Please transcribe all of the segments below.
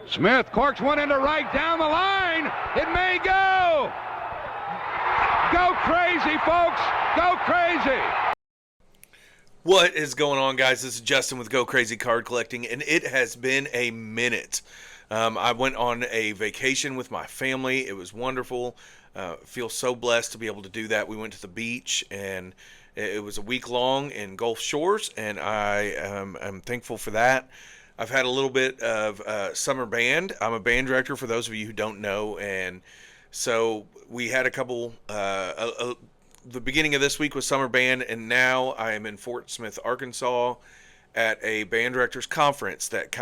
Smith corks one into right down the line. It may go. Go crazy, folks. Go crazy. What is going on, guys? This is Justin with Go Crazy Card Collecting, and it has been a minute. I went on a vacation with my family. It was wonderful. Feel so blessed to be able to do that. We went to the beach, and it was a week long in Gulf Shores, and I am thankful for that. I've had a little bit of summer band. I'm a band director, for those of you who don't know, and so we had a couple. The beginning of this week was summer band, and now I am in Fort Smith, Arkansas, at a band directors conference that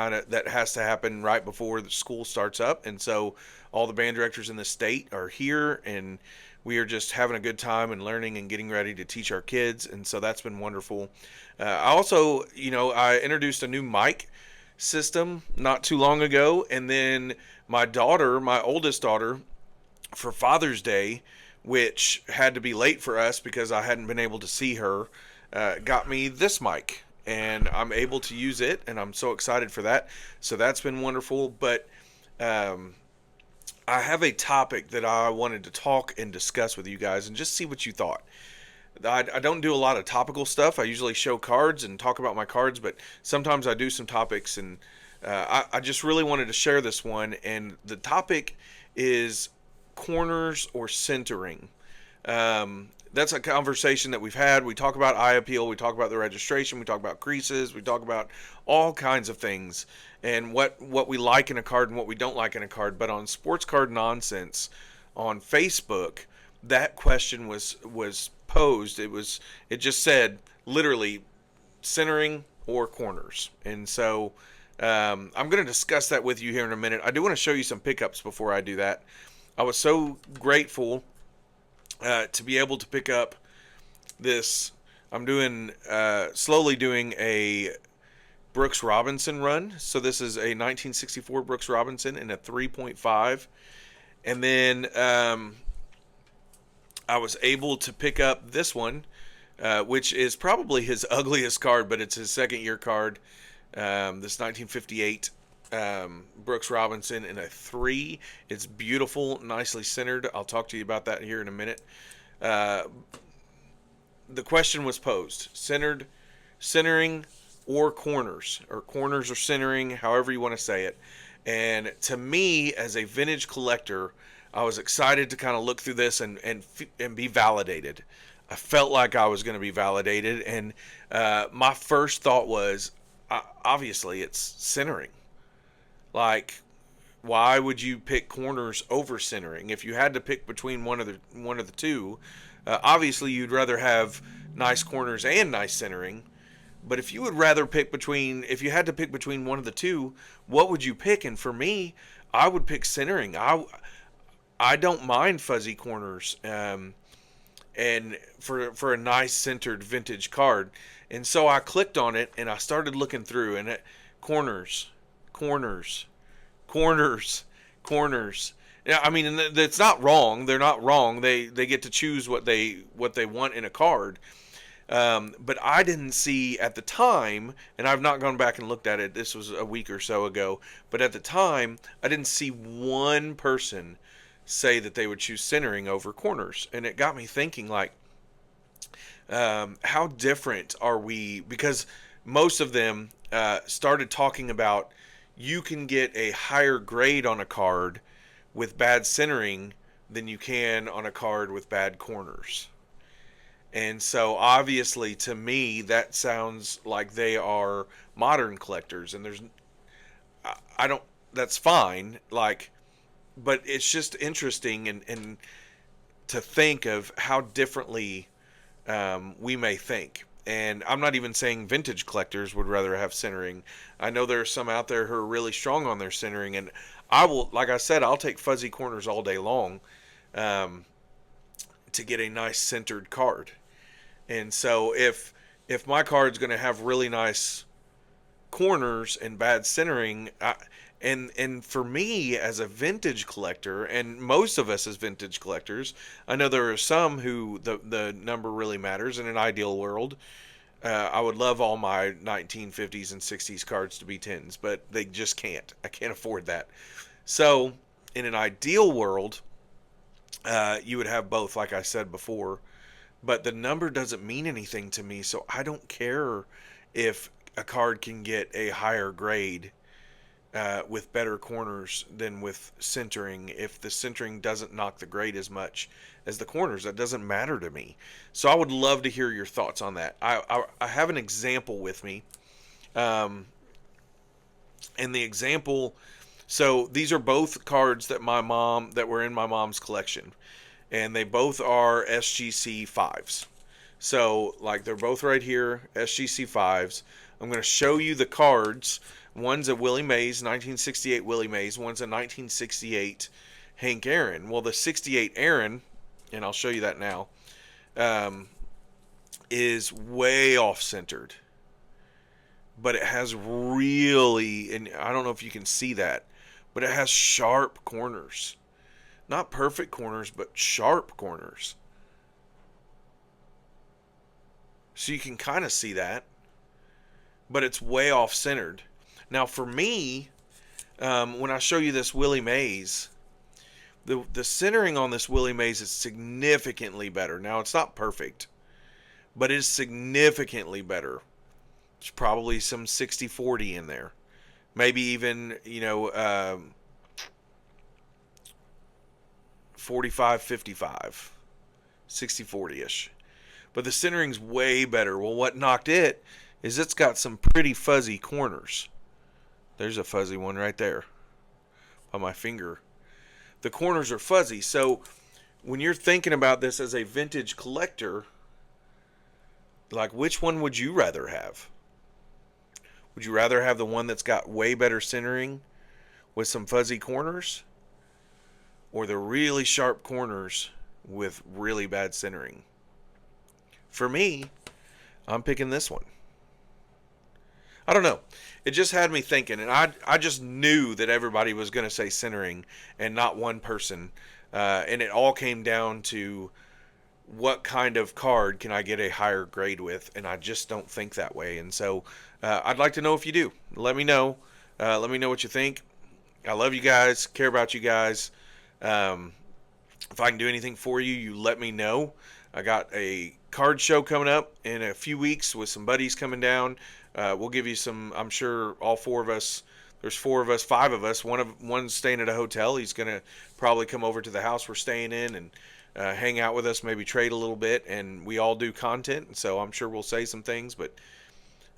has to happen right before the school starts up, and so all the band directors in the state are here, and we are just having a good time and learning and getting ready to teach our kids, and so that's been wonderful. I also, I introduced a new mic system not too long ago, and then my oldest daughter, for Father's Day, which had to be late for us because I hadn't been able to see her, got me this mic, and I'm able to use it, and I'm so excited for that. So that's been wonderful. But I have a topic that I wanted to talk and discuss with you guys and just see what you thought. I don't do a lot of topical stuff. I usually show cards and talk about my cards, but sometimes I do some topics, and I just really wanted to share this one. And the topic is corners or centering. That's a conversation that we've had. We talk about eye appeal, we talk about the registration, we talk about creases, we talk about all kinds of things, and what we like in a card and what we don't like in a card. But on Sports Card Nonsense on Facebook, that question was posed. It just said literally centering or corners, and so I'm going to discuss that with you here in a minute. I do want to show you some pickups before I do that. I was so grateful to be able to pick up this. I'm slowly doing a Brooks Robinson run. So this is a 1964 Brooks Robinson in a 3.5. And then I was able to pick up this one, which is probably his ugliest card, but it's his second year card. This 1958 Brooks Robinson in a 3. It's beautiful, nicely centered. I'll talk to you about that here in a minute. The question was posed: centering or corners or centering, however you want to say it. And to me, as a vintage collector, I was excited to kind of look through this and be validated. I felt like I was going to be validated, and my first thought was, obviously, it's centering. Like, why would you pick corners over centering? If you had to pick between one of the two, obviously you'd rather have nice corners and nice centering. But if you had to pick between one of the two, what would you pick? And for me, I would pick centering. I don't mind fuzzy corners, and for a nice centered vintage card. And so I clicked on it and I started looking through, and corners. Yeah, I mean, it's not wrong. They're not wrong. They get to choose what they want in a card. But I didn't see at the time, and I've not gone back and looked at it. This was a week or so ago. But at the time, I didn't see one person say that they would choose centering over corners, and it got me thinking, like, how different are we? Because most of them started talking about, you can get a higher grade on a card with bad centering than you can on a card with bad corners. And so obviously, to me, that sounds like they are modern collectors, and that's fine, like, but it's just interesting and to think of how differently we may think. And I'm not even saying vintage collectors would rather have centering. I know there are some out there who are really strong on their centering, and like I said, I'll take fuzzy corners all day long to get a nice centered card. And so if my card's going to have really nice corners and bad centering, and for me as a vintage collector, and most of us as vintage collectors, I know there are some who the number really matters in an ideal world. I would love all my 1950s and 60s cards to be 10s, but they just can't. I can't afford that. So, in an ideal world, you would have both, like I said before, but the number doesn't mean anything to me, so I don't care if a card can get a higher grade with better corners than with centering. If the centering doesn't knock the grade as much as the corners, that doesn't matter to me. So I would love to hear your thoughts on that. I have an example with me, um, and the example. So these are both cards that were in my mom's collection, and they both are SGC fives. So like they're both right here, SGC fives. I'm going to show you the cards. One's a Willie Mays, 1968 Willie Mays. One's a 1968 Hank Aaron. Well, the 68 Aaron, and I'll show you that now, is way off centered. But it has really, and I don't know if you can see that, but it has sharp corners. Not perfect corners, but sharp corners. So you can kind of see that. But it's way off centered. Now for me, when I show you this Willie Mays, the centering on this Willie Mays is significantly better. Now it's not perfect, but it is significantly better. There's probably some 60-40 in there. Maybe even, 45-55, 60-40-ish. But the centering's way better. Well, what knocked it is it's got some pretty fuzzy corners. There's a fuzzy one right there on my finger. The corners are fuzzy. So when you're thinking about this as a vintage collector, like which one would you rather have? Would you rather have the one that's got way better centering with some fuzzy corners, or the really sharp corners with really bad centering? For me, I'm picking this one. I don't know. It just had me thinking, and I just knew that everybody was going to say centering and not one person. And it all came down to what kind of card can I get a higher grade with, and I just don't think that way. And so I'd like to know if you do. Let me know. Let me know what you think. I love you guys, care about you guys. If I can do anything for you, you let me know. I got a card show coming up in a few weeks with some buddies coming down. We'll give you some, I'm sure all four of us, there's four of us, five of us, one's staying at a hotel. He's going to probably come over to the house we're staying in and hang out with us, maybe trade a little bit, and we all do content, and so I'm sure we'll say some things, but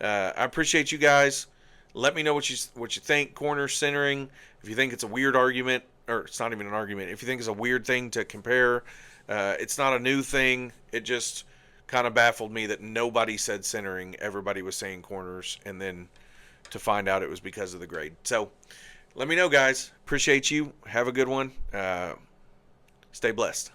I appreciate you guys. Let me know what you think. Corner centering, if you think it's a weird argument, or it's not even an argument, if you think it's a weird thing to compare, it's not a new thing. It just kind of baffled me that nobody said centering. Everybody was saying corners, and then to find out it was because of the grade. So let me know, guys. Appreciate you. Have a good one. Stay blessed.